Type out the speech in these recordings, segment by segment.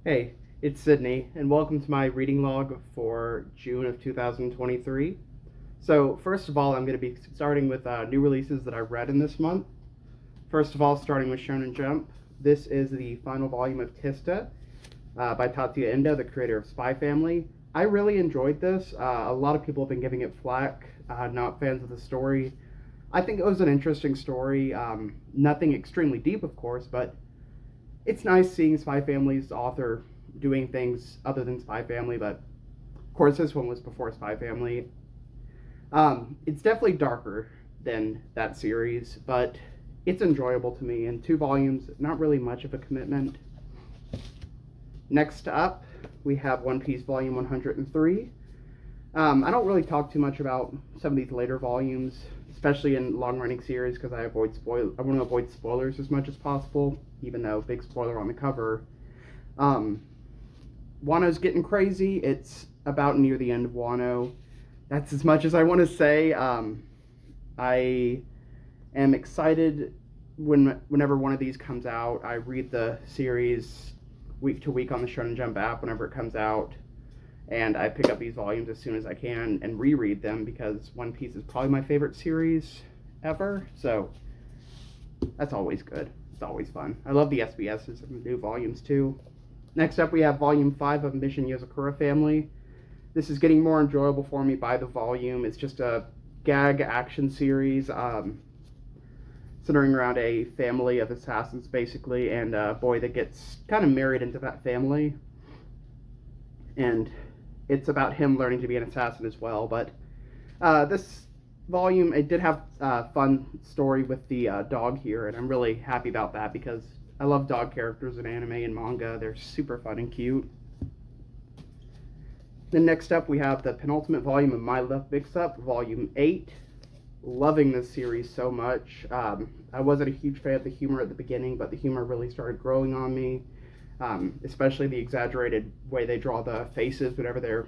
Hey, it's Sydney, and welcome to my reading log for June of 2023. So, first of all, I'm going to be starting with new releases that I read in this month. First of all, starting with Shonen Jump. This is the final volume of Tista by Tatsuya Endo, the creator of Spy Family. I really enjoyed this. A lot of people have been giving it flack, not fans of the story. I think it was an interesting story. Nothing extremely deep, of course, but it's nice seeing Spy Family's author doing things other than Spy Family, but of course this one was before Spy Family. It's definitely darker than that series, but it's enjoyable to me. In 2 volumes, not really much of a commitment. Next up, we have One Piece Volume 103. I don't really talk too much about some of these later volumes, especially in long-running series, because I want to avoid spoilers as much as possible, even though big spoiler on the cover. Wano's getting crazy. It's about near the end of Wano. That's as much as I want to say. I am excited whenever one of these comes out. I read the series week to week on the Shonen Jump app whenever it comes out, and I pick up these volumes as soon as I can and reread them because One Piece is probably my favorite series ever, so that's always good. It's always fun. I love the SBSs and the new volumes too. Next up, we have Volume 5 of Mission Yozakura Family. This is getting more enjoyable for me by the volume. It's just a gag action series centering around a family of assassins, basically, and a boy that gets kind of married into that family. And it's about him learning to be an assassin as well. But this volume, it did have a fun story with the dog here, and I'm really happy about that because I love dog characters in anime and manga. They're super fun and cute. Then next up, we have the penultimate volume of My Love Mix-Up, Volume 8. Loving this series so much. I wasn't a huge fan of the humor at the beginning, but the humor really started growing on me. Especially the exaggerated way they draw the faces whenever their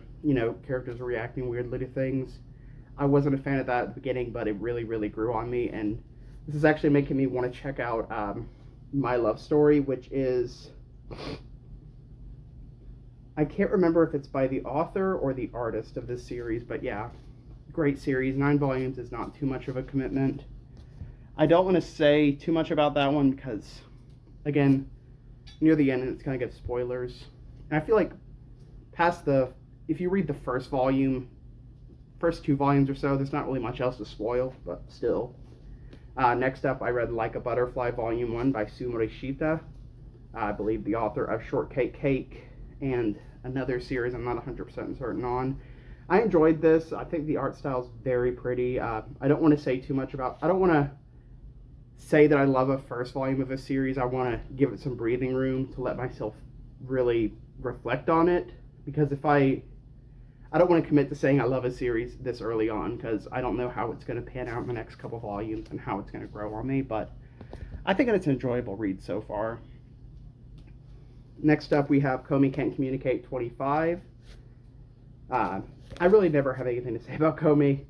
characters are reacting weirdly to things. I wasn't a fan of that at the beginning, but it really, really grew on me, and this is actually making me want to check out My Love Story, which is... I can't remember if it's by the author or the artist of this series, but yeah, great series. 9 volumes is not too much of a commitment. I don't want to say too much about that one because, again, near the end it's going to give spoilers. And I feel like if you read the first 2 volumes or so, there's not really much else to spoil, but still. Next up, I read Like a Butterfly Volume 1 by Sumori Shita. I believe the author of Shortcake Cake and another series I'm not 100% certain on. I enjoyed this. I think the art style is very pretty. I don't want to say too much about... I don't want to say that I love a first volume of a series. I want to give it some breathing room to let myself really reflect on it, because if I don't want to commit to saying I love a series this early on, because I don't know how it's going to pan out in the next couple volumes and how it's going to grow on me, but I think it's an enjoyable read so far. Next up, we have Komi Can't Communicate 25. I really never have anything to say about Komi.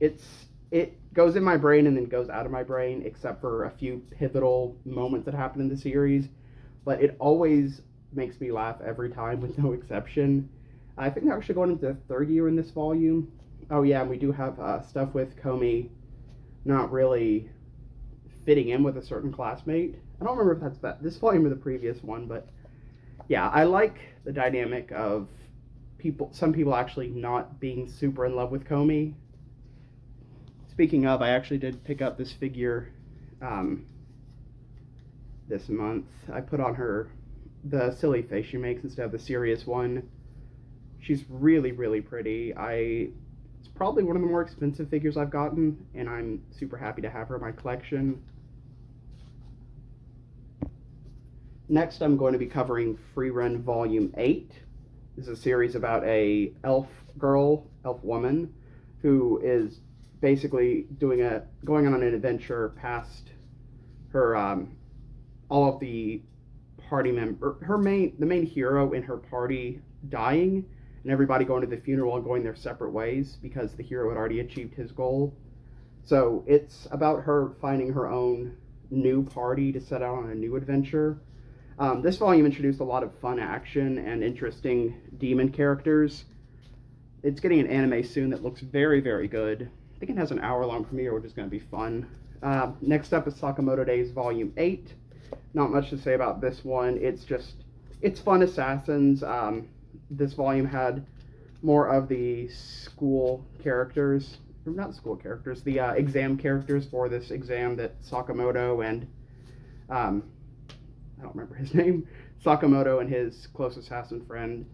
It goes in my brain and then goes out of my brain, except for a few pivotal moments that happen in the series. But it always makes me laugh every time, with no exception. I think they're actually going into the 3rd year in this volume. Oh yeah, and we do have stuff with Komi not really fitting in with a certain classmate. I don't remember if that's this volume or the previous one, but yeah, I like the dynamic of some people actually not being super in love with Komi. Speaking of, I actually did pick up this figure this month. I put on her the silly face she makes instead of the serious one. She's really, really pretty. It's probably one of the more expensive figures I've gotten, and I'm super happy to have her in my collection. Next, I'm going to be covering Free Run Volume 8. This is a series about a elf woman, who is basically going on an adventure past her all of the party the main hero in her party dying, and everybody going to the funeral and going their separate ways because the hero had already achieved his goal. So it's about her finding her own new party to set out on a new adventure. This volume introduced a lot of fun action and interesting demon characters. It's getting an anime soon that looks very, very good. I think it has an hour-long premiere, which is going to be fun. Next up is Sakamoto Days Volume 8. Not much to say about this one. It's fun assassins. This volume had more of the school characters, or not school characters, the exam characters for this exam that Sakamoto and, I don't remember his name, Sakamoto and his close assassin friend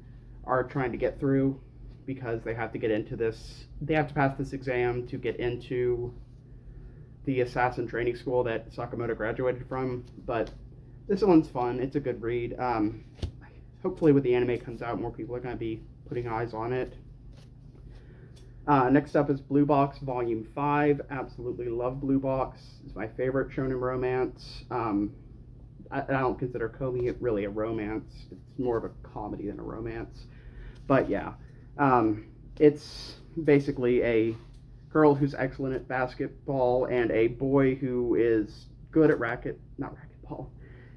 are trying to get through, because they have to get into this, they have to pass this exam to get into the assassin training school that Sakamoto graduated from. But this one's fun. It's a good read. Hopefully when the anime comes out, more people are going to be putting eyes on it. Next up is Blue Box Volume 5. Absolutely love Blue Box. It's my favorite shonen romance. I don't consider Komi really a romance. It's more of a comedy than a romance. But yeah. It's basically a girl who's excellent at basketball and a boy who is good at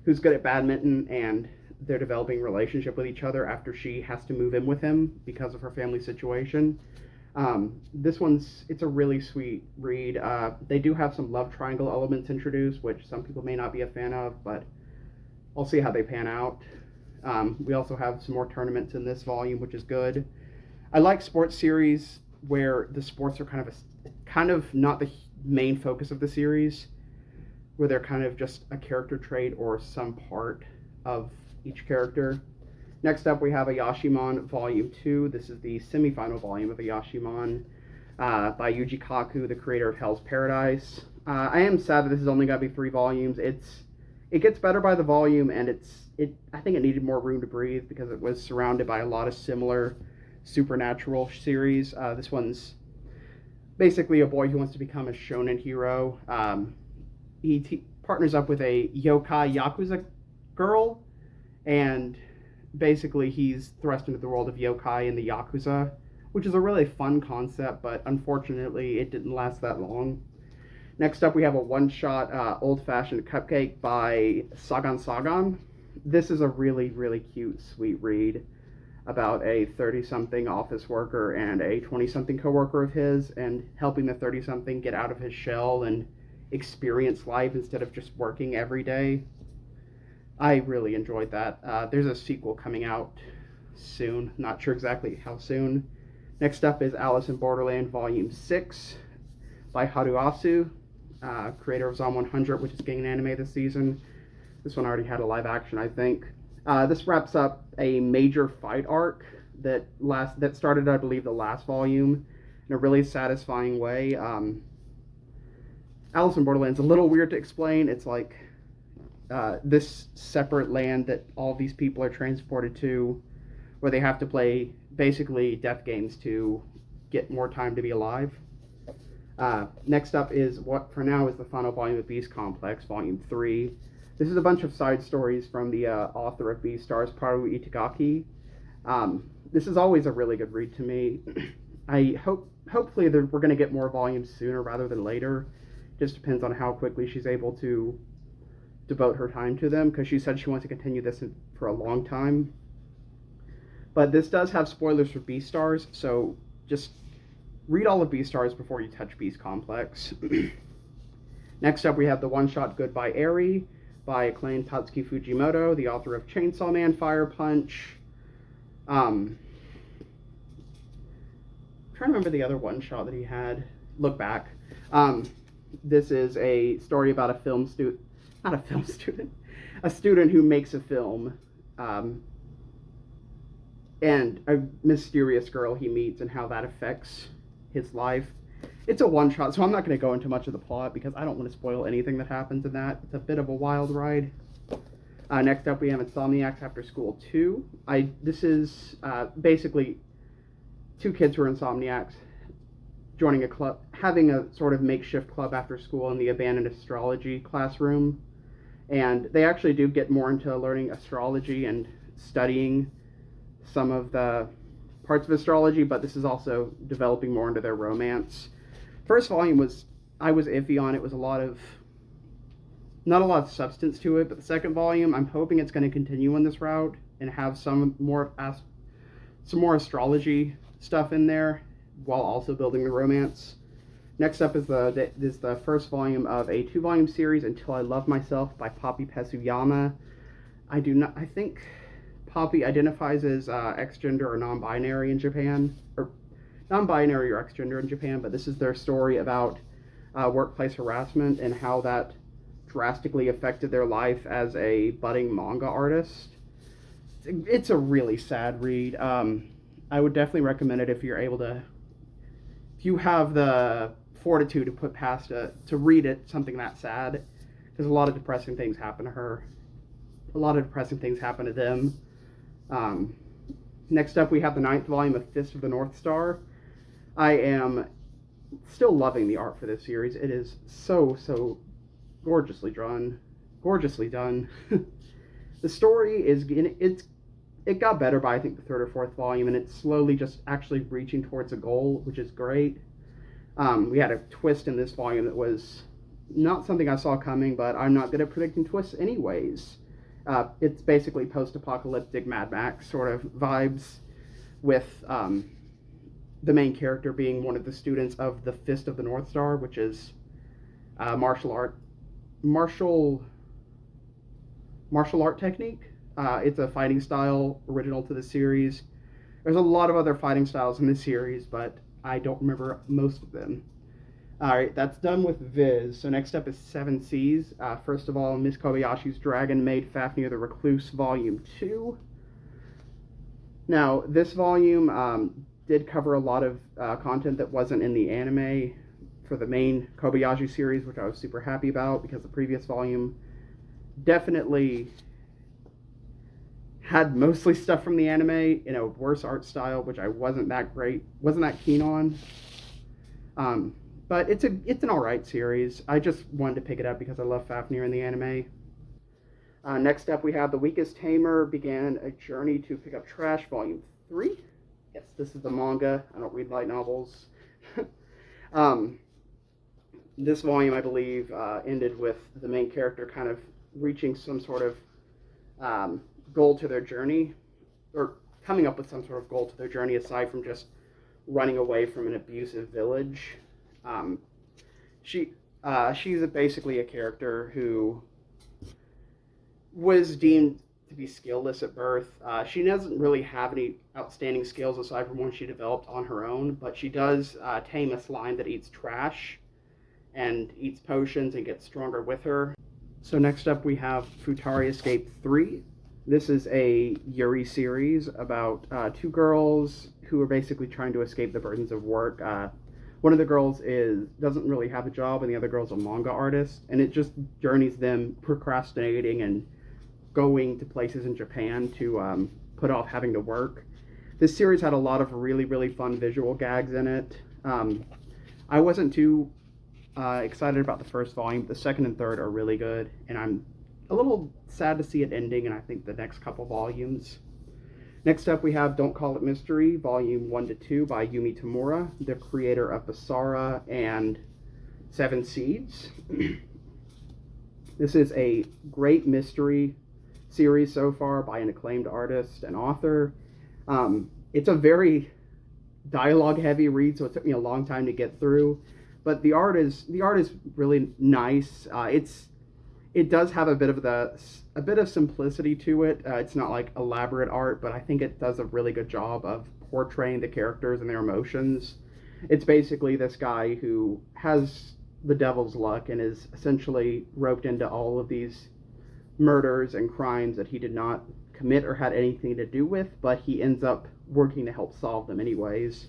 who's good at badminton, and they're developing a relationship with each other after she has to move in with him because of her family situation. It's a really sweet read. They do have some love triangle elements introduced, which some people may not be a fan of, but I'll see how they pan out. We also have some more tournaments in this volume, which is good. I like sports series where the sports are kind of not the main focus of the series, where they're kind of just a character trait or some part of each character. Next up, we have Ayashimon Volume 2. This is the semifinal volume of Ayashimon by Yuji Kaku, the creator of Hell's Paradise. I am sad that this is only going to be 3 volumes. It gets better by the volume, and I think it needed more room to breathe because it was surrounded by a lot of similar supernatural series. This one's basically a boy who wants to become a shonen hero. He partners up with a yokai yakuza girl, and basically he's thrust into the world of yokai and the yakuza, which is a really fun concept, but unfortunately it didn't last that long. Next up, we have a one-shot old-fashioned cupcake by Sagan Sagan. This is a really, really cute, sweet read about a 30-something office worker and a 20-something coworker of his, and helping the 30-something get out of his shell and experience life instead of just working every day. I really enjoyed that. There's a sequel coming out soon. Not sure exactly how soon. Next up is Alice in Borderland Volume 6 by Haruasu, creator of Zom 100, which is getting an anime this season. This one already had a live action, I think. This wraps up a major fight arc that started, I believe, the last volume in a really satisfying way. Alice in Borderland's a little weird to explain. It's like this separate land that all these people are transported to, where they have to play basically death games to get more time to be alive. Next up is what for now is the final volume of Beast Complex, Volume 3. This is a bunch of side stories from the author of Beastars, Paru Itagaki. This is always a really good read to me. Hopefully we're going to get more volumes sooner rather than later. Just depends on how quickly she's able to devote her time to them, because she said she wants to continue this for a long time. But this does have spoilers for Beastars, so just read all of Beastars before you touch Beast Complex. Next up, we have the one-shot Goodbye Eri by acclaimed Tatsuki Fujimoto, the author of Chainsaw Man, Fire Punch. I'm trying to remember the other one-shot that he had. Look Back. This is a story about a student who makes a film, and a mysterious girl he meets and how that affects his life. It's a one-shot, so I'm not going to go into much of the plot because I don't want to spoil anything that happens in that. It's a bit of a wild ride. Next up, we have Insomniacs After School 2. This is basically 2 kids who are insomniacs joining a club, having a sort of makeshift club after school in the abandoned astrology classroom. And they actually do get more into learning astrology and studying some of the parts of astrology, but this is also developing more into their romance. First volume I was iffy on. It was a lot of not a lot of substance to it, but the second volume, I'm hoping it's going to continue on this route and have some more astrology stuff in there while also building the romance. Next up is the first volume of a 2-volume series, Until I Love Myself by Poppy Pesuyama. I think Poppy identifies as ex-gender or non-binary in Japan, or non-binary or ex-gender in Japan, but this is their story about workplace harassment and how that drastically affected their life as a budding manga artist. It's a really sad read. I would definitely recommend it if you're able to, if you have the fortitude to put past it, to read it, something that sad, because a lot of depressing things happen to her. A lot of depressing things happen to them. Next up, we have the 9th volume of Fist of the North Star. I am still loving the art for this series. It is so gorgeously drawn, gorgeously done. The story it got better by I think the 3rd or 4th volume, and it's slowly just actually reaching towards a goal, which is great. We had a twist in this volume that was not something I saw coming, but I'm not good at predicting twists anyways. It's basically post-apocalyptic Mad Max sort of vibes, with the main character being one of the students of the Fist of the North Star, which is martial art technique. It's a fighting style original to the series. There's a lot of other fighting styles in this series, but I don't remember most of them. Alright, that's done with Viz. So next up is 7 Seas. First of all, Miss Kobayashi's Dragon Maid Fafnir the Recluse Volume 2. Now, this volume did cover a lot of content that wasn't in the anime for the main Kobayashi series, which I was super happy about, because the previous volume definitely had mostly stuff from the anime in a worse art style, which I wasn't that keen on. But it's an alright series. I just wanted to pick it up because I love Fafnir in the anime. Next up, we have The Weakest Tamer Began a Journey to Pick Up Trash, Volume 3. Yes, this is the manga. I don't read light novels. This volume, I believe, ended with the main character kind of reaching some sort of goal to their journey, or coming up with some sort of goal to their journey aside from just running away from an abusive village. She's basically a character who was deemed to be skillless at birth. She doesn't really have any outstanding skills aside from one she developed on her own, but she does tame a slime that eats trash and eats potions and gets stronger with her. So next up we have Futari Escape 3. This is a Yuri series about 2 girls who are basically trying to escape the burdens of work. One of the girls doesn't really have a job, and the other girl's a manga artist, and it just journeys them procrastinating and going to places in Japan to put off having to work. This series had a lot of really fun visual gags in it. I wasn't too excited about the first volume. The second and third are really good, and I'm a little sad to see it ending, and I think the next couple volumes. Next up, we have Don't Call It Mystery, Volume 1-2 by Yumi Tamura, the creator of Basara and 7 Seeds. This is a great mystery series so far by an acclaimed artist and author. It's a very dialogue-heavy read, so it took me a long time to get through. But the art is really nice. It does have a bit of simplicity to it. It's not like elaborate art, but I think it does a really good job of portraying the characters and their emotions. It's basically this guy who has the devil's luck and is essentially roped into all of these murders and crimes that he did not commit or had anything to do with, but he ends up working to help solve them anyways.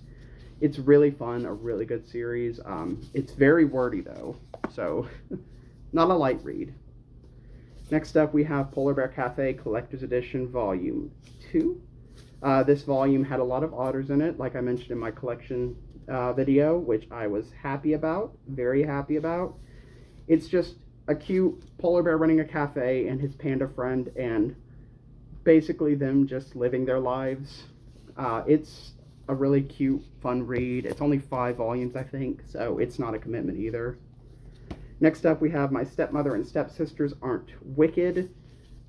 It's really fun, a really good series. It's very wordy though, so not a light read. Next up, we have Polar Bear Cafe Collector's Edition Volume 2. This volume had a lot of otters in it, like I mentioned in my collection video, which I was happy about, very happy about. It's just a cute polar bear running a cafe and his panda friend, and basically them just living their lives. It's a really cute, fun read. It's only 5 volumes, I think, so it's not a commitment either. Next up, we have My Stepmother and Stepsisters Aren't Wicked.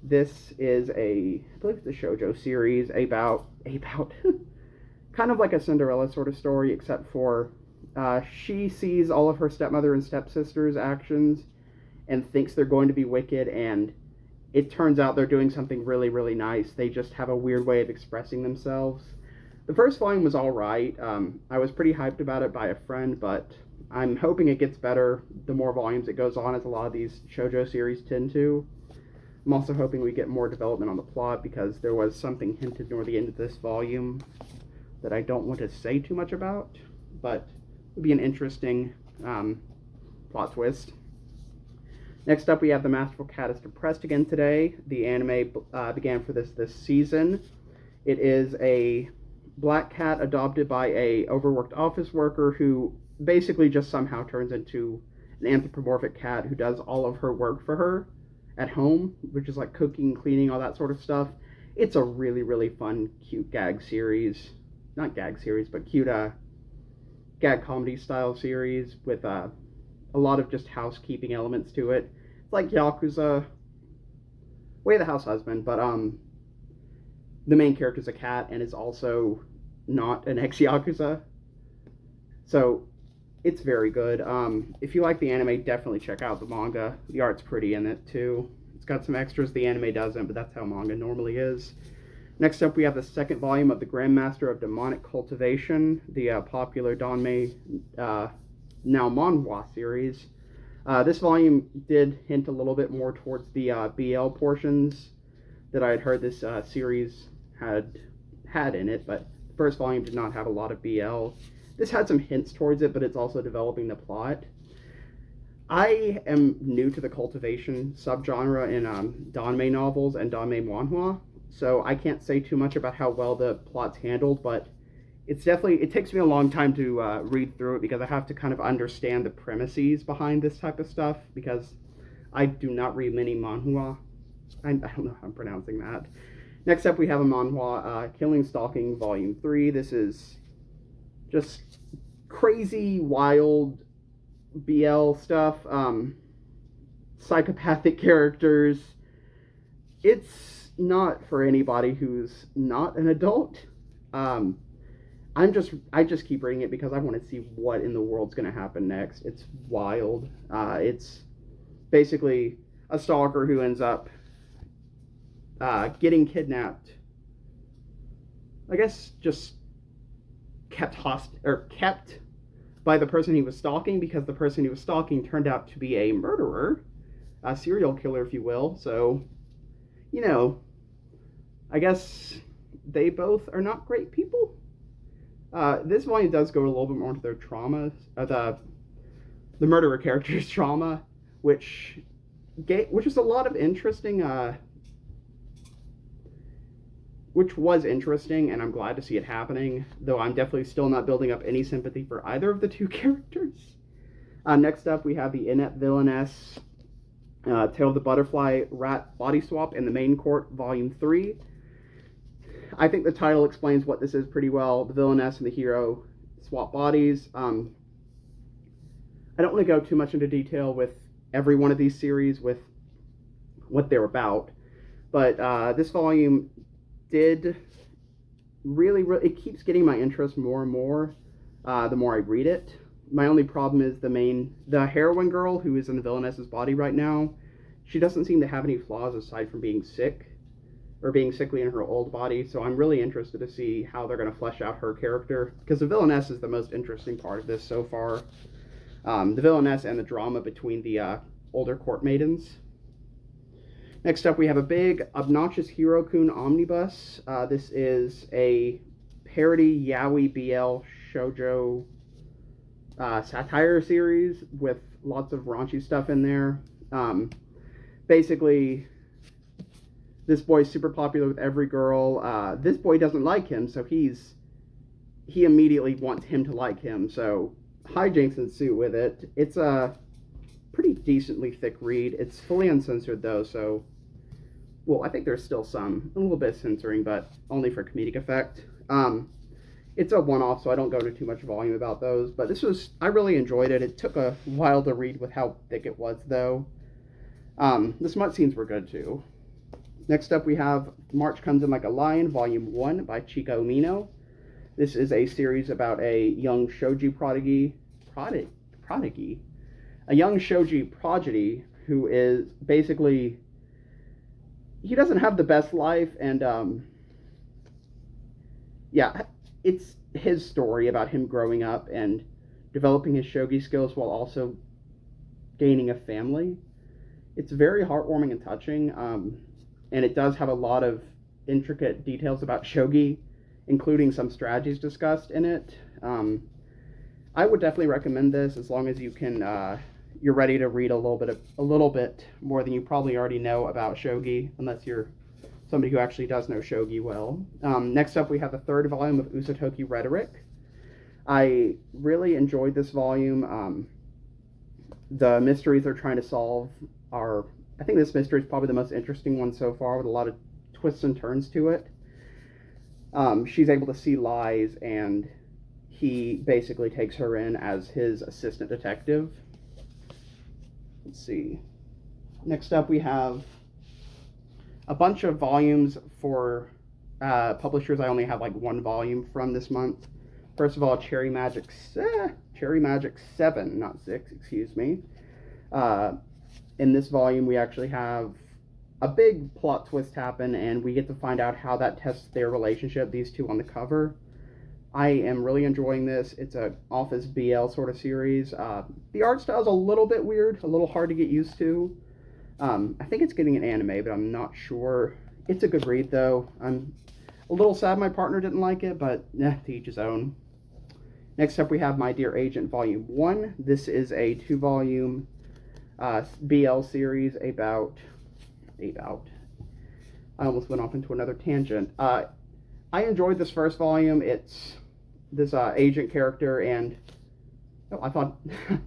This is I believe it's a shoujo series about kind of like a Cinderella sort of story, except for she sees all of her stepmother and stepsisters' actions and thinks they're going to be wicked, and it turns out they're doing something really, really nice. They just have a weird way of expressing themselves. The first volume was all right. I was pretty hyped about it by a friend, but I'm hoping it gets better the more volumes it goes on, as a lot of these shoujo series tend to. I'm also hoping we get more development on the plot, because there was something hinted near the end of this volume that I don't want to say too much about, but it would be an interesting plot twist. Next up, we have The Masterful Cat is Depressed Again Today. The anime began for this season. It is a black cat adopted by a overworked office worker who basically just somehow turns into an anthropomorphic cat who does all of her work for her at home, which is like cooking, cleaning, all that sort of stuff. It's a really, really fun, cute gag series. Not gag series, but cute gag comedy style series with a lot of just housekeeping elements to it. It's like Yakuza, Way of the House Husband, but the main character's a cat and is also not an ex-Yakuza. So it's very good. If you like the anime, definitely check out the manga. The art's pretty in it too. It's got some extras the anime doesn't, but that's how manga normally is. Next up, we have the second volume of The Grandmaster of Demonic Cultivation, the popular Danmei now manhwa series. This volume did hint a little bit more towards the BL portions that I had heard this series had in it, but the first volume did not have a lot of BL. This had some hints towards it, but it's also developing the plot. I am new to the cultivation subgenre in Danmei novels and Danmei manhwa, so I can't say too much about how well the plot's handled, but it takes me a long time to read through it, because I have to kind of understand the premises behind this type of stuff, because I do not read many manhwa. I don't know how I'm pronouncing that. Next up, we have a manhwa, Killing Stalking Volume 3. This is just crazy, wild BL stuff. Psychopathic characters. It's not for anybody who's not an adult. I just keep reading it because I want to see what in the world's going to happen next. It's wild. It's basically a stalker who ends up getting kidnapped. I guess just kept by the person he was stalking, because the person he was stalking turned out to be a murderer, a serial killer, if you will. So, you know, I guess they both are not great people. This volume does go a little bit more into their trauma, the murderer character's trauma, which is a lot of interesting, which was interesting, and I'm glad to see it happening, though I'm definitely still not building up any sympathy for either of the two characters. Next up, we have the inept villainess, Tale of the Butterfly Rat Body Swap in the Main Court, Volume 3. I think the title explains what this is pretty well. The villainess and the hero swap bodies. I don't want to go too much into detail with every one of these series with what they're about, but this volume did really, it keeps getting my interest more and more the more I read it. My only problem is the heroine girl who is in the villainess's body right now. She doesn't seem to have any flaws aside from being sick, or being sickly in her old body, so I'm really interested to see how they're going to flesh out her character, because the villainess is the most interesting part of this so far. The villainess and the drama between the older court maidens. Next up, we have a big Obnoxious Hero-kun omnibus. This is a parody yaoi BL shoujo satire series with lots of raunchy stuff in there. Basically, this boy's super popular with every girl. This boy doesn't like him, so he immediately wants him to like him. So hijinks ensue with it. It's a pretty decently thick read. It's fully uncensored though, so I think there's still a little bit of censoring, but only for comedic effect. it's a one-off, so I don't go into too much volume about those. But I really enjoyed it. It took a while to read with how thick it was, though. The smut scenes were good, too. Next up, we have March Comes in Like a Lion, Volume 1 by Chico Umino. This is a series about a young shogi prodigy, a young shogi prodigy who is basically, he doesn't have the best life, and yeah, it's his story about him growing up and developing his shogi skills while also gaining a family. It's very heartwarming and touching, and it does have a lot of intricate details about shogi, including some strategies discussed in it. I would definitely recommend this as long as you're ready to read a little bit more than you probably already know about shogi, unless you're somebody who actually does know shogi well. Next up, we have the third volume of Usatoki Rhetoric. I really enjoyed this volume. The mysteries they're trying to solve I think this mystery is probably the most interesting one so far, with a lot of twists and turns to it. She's able to see lies, and he basically takes her in as his assistant detective. Let's see. Next up, we have a bunch of volumes for publishers I only have like one volume from this month. First of all, Cherry Magic 7, not 6, excuse me. In this volume, we actually have a big plot twist happen, and we get to find out how that tests their relationship, these two on the cover. I am really enjoying this. It's a office BL sort of series. The art style is a little bit weird, a little hard to get used to. I think it's getting an anime, but I'm not sure. It's a good read, though. I'm a little sad my partner didn't like it, but to each his own. Next up, we have My Dear Agent Volume 1. This is a 2-volume BL series about... I almost went off into another tangent. I enjoyed this first volume. It's this agent character, and I thought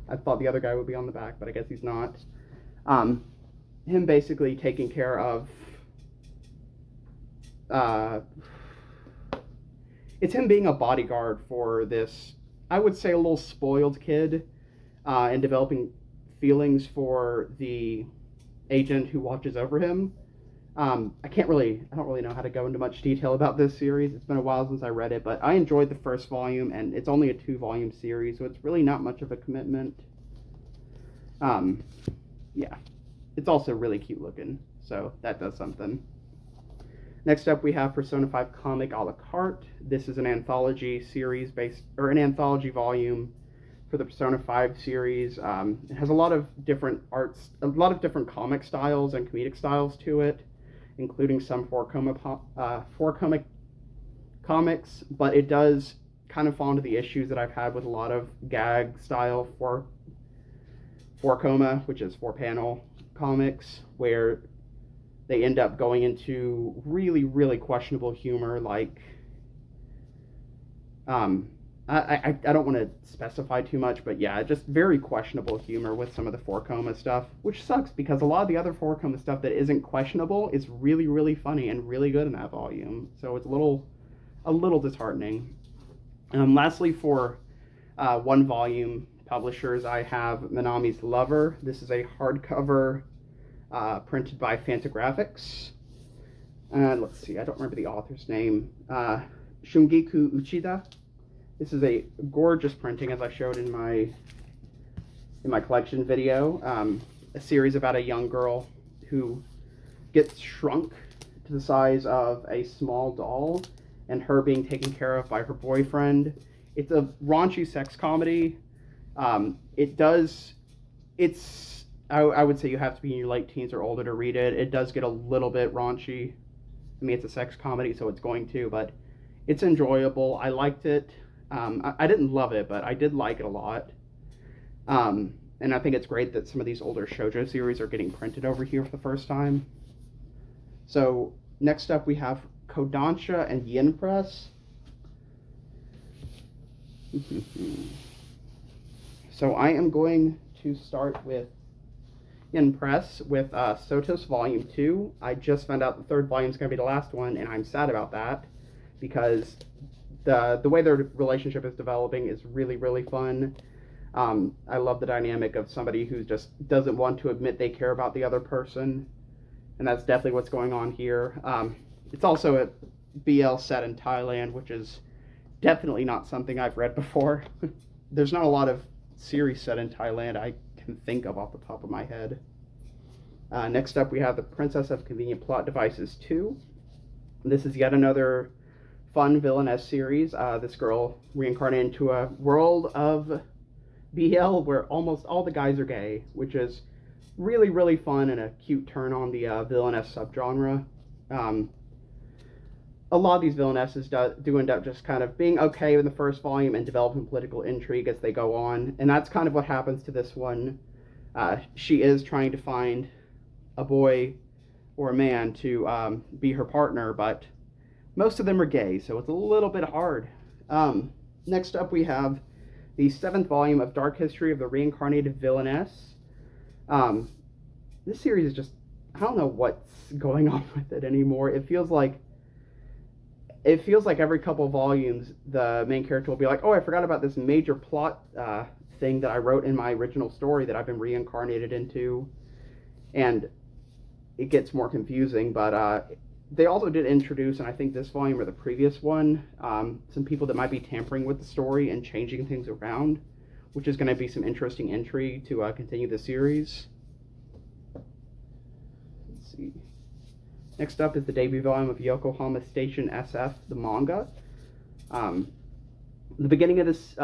I thought the other guy would be on the back, but I guess he's not. Him basically taking care of it's him being a bodyguard for this, I would say, a little spoiled kid, and developing feelings for the agent who watches over him. I don't really know how to go into much detail about this series. It's been a while since I read it, but I enjoyed the first volume, and it's only a 2-volume series, so it's really not much of a commitment. Yeah. It's also really cute looking, so that does something. Next up, we have Persona 5 Comic a la carte. This is an anthology series an anthology volume for the Persona 5 series. It has a lot of different comic styles and comedic styles to it, including some 4-Koma comics, but it does kind of fall into the issues that I've had with a lot of gag style 4-Koma, which is 4-panel comics, where they end up going into really, really questionable humor, like I don't want to specify too much, but yeah, just very questionable humor with some of the 4-Koma stuff, which sucks because a lot of the other 4-Koma stuff that isn't questionable is really, really funny and really good in that volume. So it's a little disheartening. Lastly, for 1-volume publishers, I have Minami's Lover. This is a hardcover printed by Fantagraphics. Let's see, I don't remember the author's name. Shungiku Uchida. This is a gorgeous printing, as I showed in my collection video. A series about a young girl who gets shrunk to the size of a small doll, and her being taken care of by her boyfriend. It's a raunchy sex comedy. I would say you have to be in your late teens or older to read it. It does get a little bit raunchy. I mean, it's a sex comedy, so it's going to, but it's enjoyable. I liked it. I didn't love it, but I did like it a lot. And I think it's great that some of these older shoujo series are getting printed over here for the first time. So next up we have Kodansha and Yin Press. So I am going to start with Yin Press with Sotos Volume 2. I just found out the 3rd volume is going to be the last one, and I'm sad about that because the way their relationship is developing is really, really fun. I love the dynamic of somebody who just doesn't want to admit they care about the other person, and that's definitely what's going on here. It's also a BL set in Thailand, which is definitely not something I've read before. There's not a lot of series set in Thailand I can think of off the top of my head. Next up, we have The Princess of Convenient Plot Devices 2. This is yet another fun villainess series. This girl reincarnated into a world of BL where almost all the guys are gay, which is really, really fun and a cute turn on the villainess subgenre. A lot of these villainesses do end up just kind of being okay in the first volume and developing political intrigue as they go on, and that's kind of what happens to this one. She is trying to find a boy or a man to be her partner, but most of them are gay, so it's a little bit hard. Next up, we have the 7th volume of Dark History of the Reincarnated Villainess. This series is just, I don't know what's going on with it anymore. It feels like every couple of volumes, the main character will be like, oh, I forgot about this major plot thing that I wrote in my original story that I've been reincarnated into. And it gets more confusing, but they also did introduce, and I think this volume or the previous one, some people that might be tampering with the story and changing things around, which is going to be some interesting intrigue to continue the series. Let's see. Next up is the debut volume of Yokohama Station SF, the manga. The beginning of this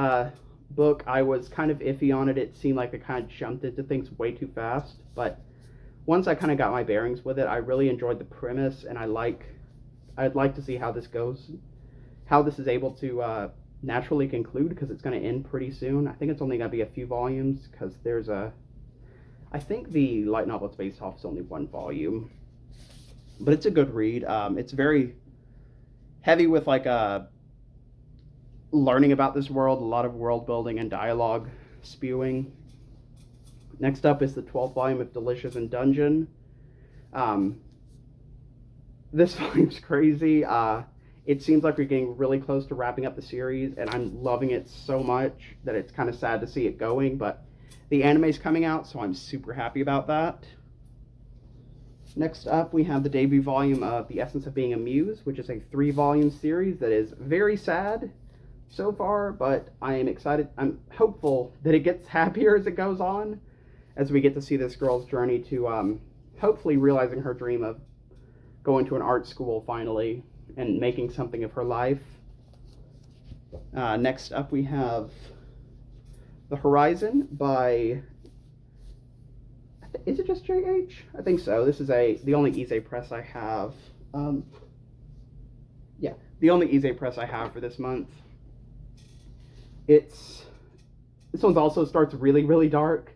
book, I was kind of iffy on it. It seemed like I kind of jumped into things way too fast, but once I kind of got my bearings with it, I really enjoyed the premise, and I'd like to see how this goes, how this is able to naturally conclude, because it's going to end pretty soon. I think it's only going to be a few volumes, because I think the light novel it's based off is only 1 volume, but it's a good read. It's very heavy with learning about this world, a lot of world building and dialogue spewing. Next up is the 12th volume of Delicious in Dungeon. This volume's crazy. It seems like we're getting really close to wrapping up the series, and I'm loving it so much that it's kind of sad to see it going, but the anime's coming out, so I'm super happy about that. Next up, we have the debut volume of The Essence of Being a Muse, which is a 3-volume series that is very sad so far, but I am excited. I'm hopeful that it gets happier as it goes on, as we get to see this girl's journey to hopefully realizing her dream of going to an art school finally and making something of her life. Next up, we have The Horizon by, is it just JH? I think so. This is the only Ise press I have. Yeah, the only Ise press I have for this month. This one also starts really, really dark.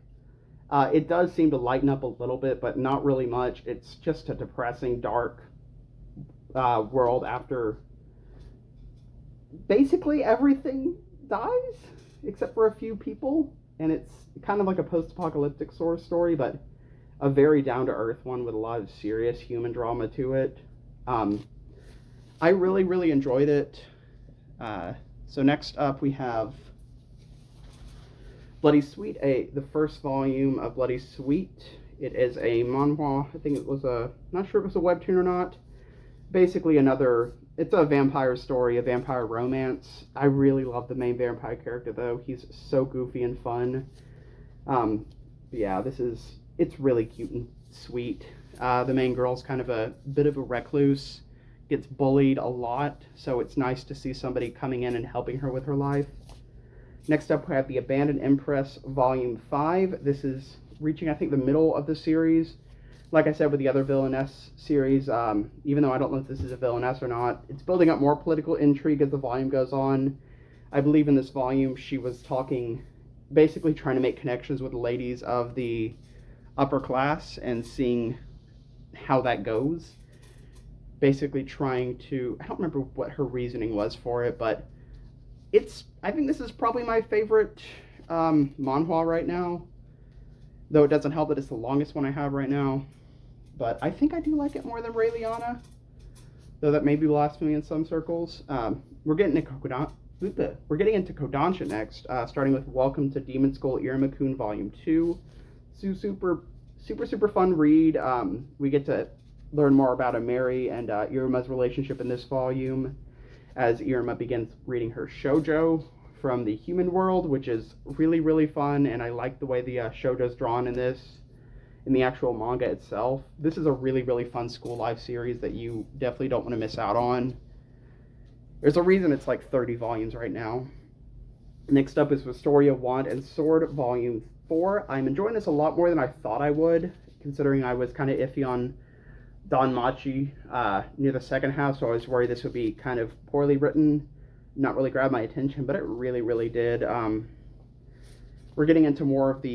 It does seem to lighten up a little bit, but not really much. It's just a depressing, dark world after basically everything dies, except for a few people. And it's kind of like a post-apocalyptic sort of story, but a very down-to-earth one with a lot of serious human drama to it. I really, really enjoyed it. So next up we have Bloody Sweet, the first volume of Bloody Sweet. It is a manhwa. I think it was not sure if it was a webtoon or not. Basically it's a vampire story, a vampire romance. I really love the main vampire character though. He's so goofy and fun. Yeah, it's really cute and sweet. The main girl's kind of a bit of a recluse, gets bullied a lot, so it's nice to see somebody coming in and helping her with her life. Next up, we have The Abandoned Empress, Volume 5. This is reaching, I think, the middle of the series. Like I said with the other villainess series, even though I don't know if this is a villainess or not, it's building up more political intrigue as the volume goes on. I believe in this volume she was basically trying to make connections with the ladies of the upper class and seeing how that goes. Basically trying to, I don't remember what her reasoning was for it, but I think this is probably my favorite manhwa right now, though it doesn't help that it's the longest one I have right now. But I think I do like it more than Ray Liana. though that may be blasphemy in some circles. We're getting into Kodansha next, starting with Welcome to Demon School Iruma-kun Volume 2. Super fun read. We get to learn more about Ameri and Iruma's relationship in this volume as Iruma begins reading her shoujo from the human world, which is really fun, and I like the way the shoujo's drawn in the actual manga itself. This is a really fun school life series that you definitely don't want to miss out on. There's a reason it's like 30 volumes right now. Next up is Historia Wand and Sword Volume 4. I'm enjoying this a lot more than I thought I would, considering I was kind of iffy on Danmachi near the second half, so I was worried this would be kind of poorly written, not really grab my attention, but it really did. We're getting into more of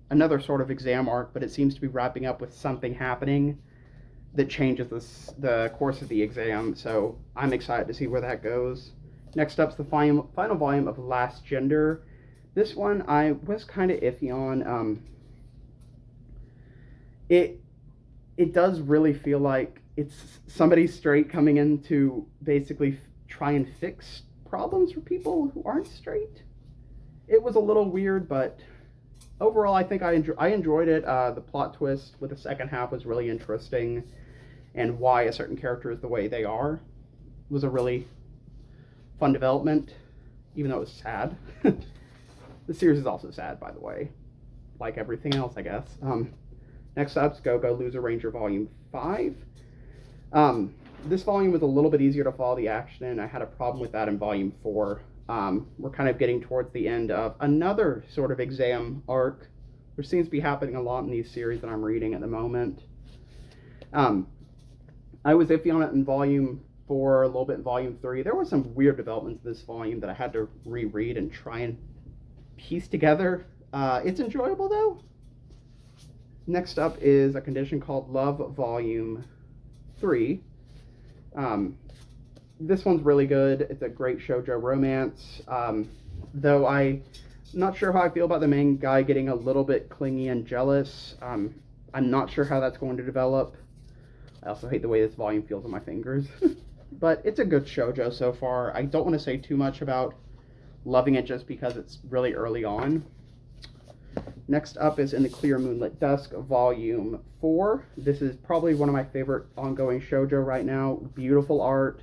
another sort of exam arc, but it seems to be wrapping up with something happening that changes the course of the exam, so I'm excited to see where that goes. Next up's the final volume of Last Gender. This one I was kind of iffy on. It does really feel like it's somebody straight coming in to basically try and fix problems for people who aren't straight. It was a little weird, but overall I think I enjoyed it. The plot twist with the second half was really interesting, and why a certain character is the way they are was a really fun development, even though it was sad. The series is also sad, by the way, like everything else, I guess. Next up's Go-Go Loser Ranger Volume 5. This volume was a little bit easier to follow the action in. I had a problem with that in Volume 4. We're kind of getting towards the end of another sort of exam arc, which seems to be happening a lot in these series that I'm reading at the moment. I was iffy on it in Volume 4, a little bit in Volume 3. There were some weird developments in this volume that I had to reread and try and piece together. It's enjoyable, though. Next up is A Condition Called Love, Volume 3. This one's really good. It's a great shoujo romance. Though I'm not sure how I feel about the main guy getting a little bit clingy and jealous. I'm not sure how that's going to develop. I also hate the way this volume feels on my fingers. But it's a good shoujo so far. I don't want to say too much about loving it just because it's really early on. Next up is In the Clear Moonlit Dusk, Volume 4. This is probably one of my favorite ongoing shoujo right now. Beautiful art,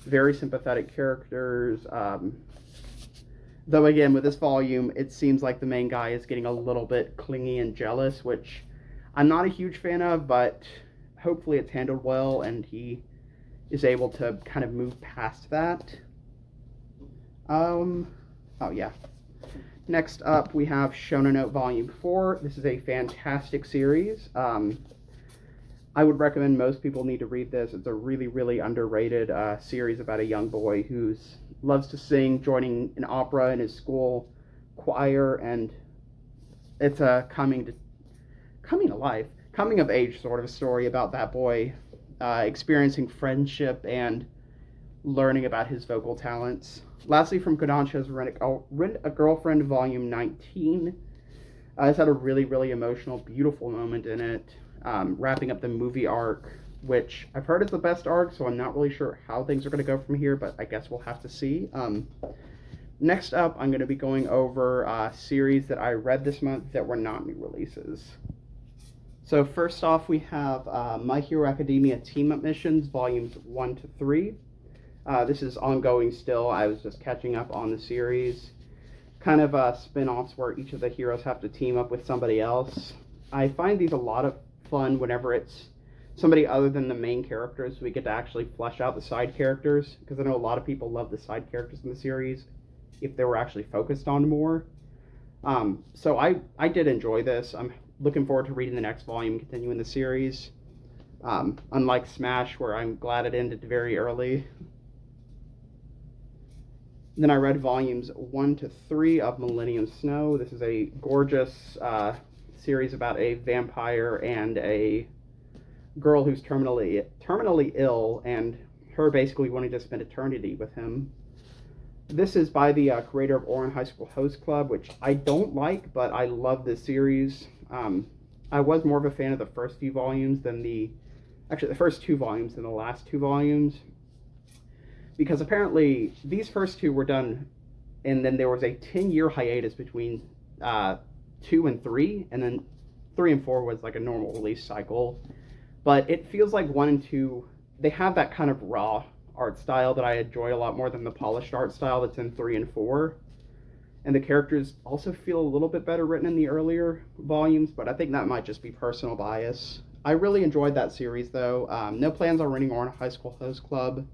very sympathetic characters. Though again, with this volume, it seems like the main guy is getting a little bit clingy and jealous, which I'm not a huge fan of, but hopefully it's handled well and he is able to kind of move past that. Oh yeah. Next up, we have Shonen Note Volume 4. This is a fantastic series. I would recommend most people need to read this. It's a really underrated series about a young boy who loves to sing, joining an opera in his school choir, and it's a coming of age sort of a story about that boy experiencing friendship and learning about his vocal talents. Lastly, from Kodansha's Rent a Girlfriend, Volume 19. It's had a really emotional, beautiful moment in it, wrapping up the movie arc, which I've heard is the best arc, so I'm not really sure how things are going to go from here, but I guess we'll have to see. Next up, I'm going to be going over series that I read this month that were not new releases. So first off, we have My Hero Academia Team Up Missions, Volumes 1 to 3. This is ongoing still. I was just catching up on the series. Kind of spin-offs where each of the heroes have to team up with somebody else. I find these a lot of fun whenever it's somebody other than the main characters. We get to actually flesh out the side characters, because I know a lot of people love the side characters in the series if they were actually focused on more. So I did enjoy this. I'm looking forward to reading the next volume, continuing the series. Unlike Smash, where I'm glad it ended very early. Then I read volumes 1 to 3 of Millennium Snow. This is a gorgeous series about a vampire and a girl who's terminally ill, and her basically wanting to spend eternity with him. This is by the creator of Ouran High School Host Club, which I don't like, but I love this series. I was more of a fan of the first few volumes than the actually the first 2 volumes and the last 2 volumes, because apparently these first 2 were done, and then there was a 10-year hiatus between 2 and 3, and then 3 and 4 was like a normal release cycle. But it feels like 1 and 2, they have that kind of raw art style that I enjoy a lot more than the polished art style that's in 3 and 4. And the characters also feel a little bit better written in the earlier volumes, but I think that might just be personal bias. I really enjoyed that series, though. No plans on reading Orange High School Host Club,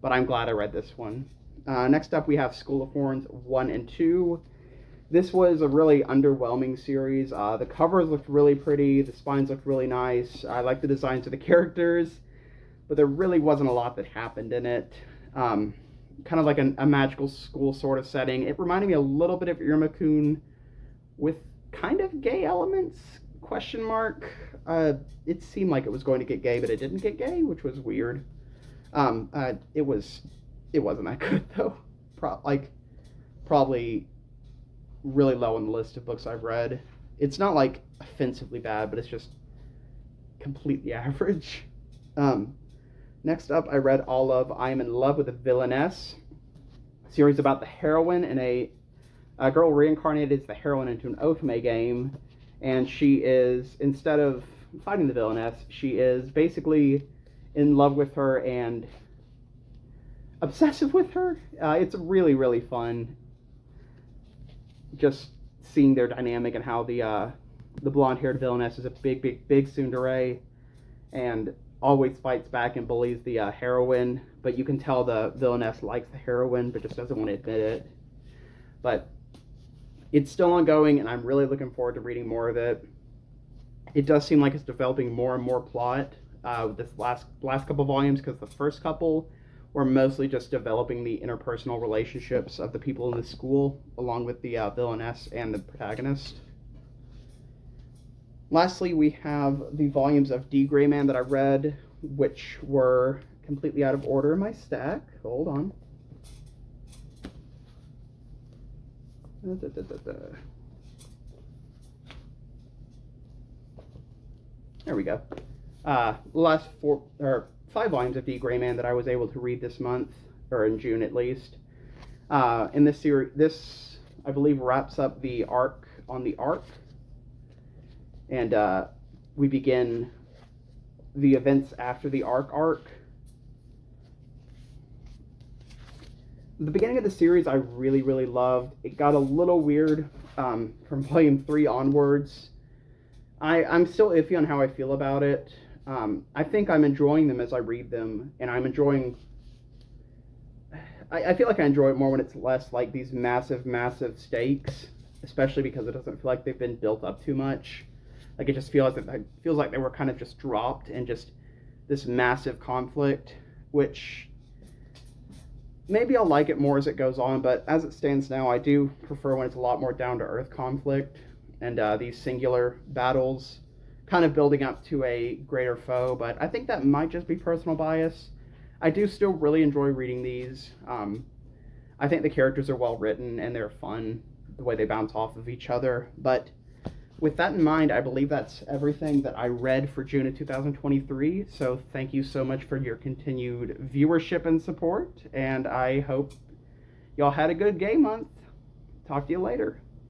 but I'm glad I read this one. Next up, we have School of Thorns 1 and 2. This was a really underwhelming series. The covers looked really pretty. The spines looked really nice. I liked the designs of the characters, but there really wasn't a lot that happened in it. Kind of like a magical school sort of setting. It reminded me a little bit of Irma-kun with kind of gay elements, question mark. It seemed like it was going to get gay, but it didn't get gay, which was weird. It wasn't that good, though. Probably really low on the list of books I've read. It's not like offensively bad, but it's just completely average. Next up, I read all of I Am in Love with a Villainess, a series about the heroine and a girl reincarnated as the heroine into an Okame game, and she is, instead of fighting the villainess, she is basically in love with her and obsessive with her. It's really, really fun just seeing their dynamic and how the blonde-haired villainess is a big tsundere and always fights back and bullies the heroine, but you can tell the villainess likes the heroine but just doesn't want to admit it. But it's still ongoing, and I'm really looking forward to reading more of it. It does seem like it's developing more and more plot with this last couple volumes, because the first couple were mostly just developing the interpersonal relationships of the people in the school, along with the villainess and the protagonist. Lastly, we have the volumes of D. Gray Man that I read, which were completely out of order in my stack. Hold on. There we go. Last 5 volumes of D. Gray Man that I was able to read this month, or in June at least. In this series, this I believe wraps up the arc on the arc, and we begin the events after the arc. The beginning of the series I really, really loved. It got a little weird from volume 3 onwards. I'm still iffy on how I feel about it. I think I'm enjoying them as I read them, and I'm enjoying... I feel like I enjoy it more when it's less like these massive stakes, especially because it doesn't feel like they've been built up too much. Like, it just feels like they were kind of just dropped in just this massive conflict, which maybe I'll like it more as it goes on, but as it stands now, I do prefer when it's a lot more down-to-earth conflict, and these singular battles kind of building up to a greater foe. But I think that might just be personal bias. I do still really enjoy reading these. I think the characters are well written and they're fun, the way they bounce off of each other. But with that in mind, I believe that's everything that I read for June of 2023. So thank you so much for your continued viewership and support, and I hope y'all had a good gay month. Talk to you later.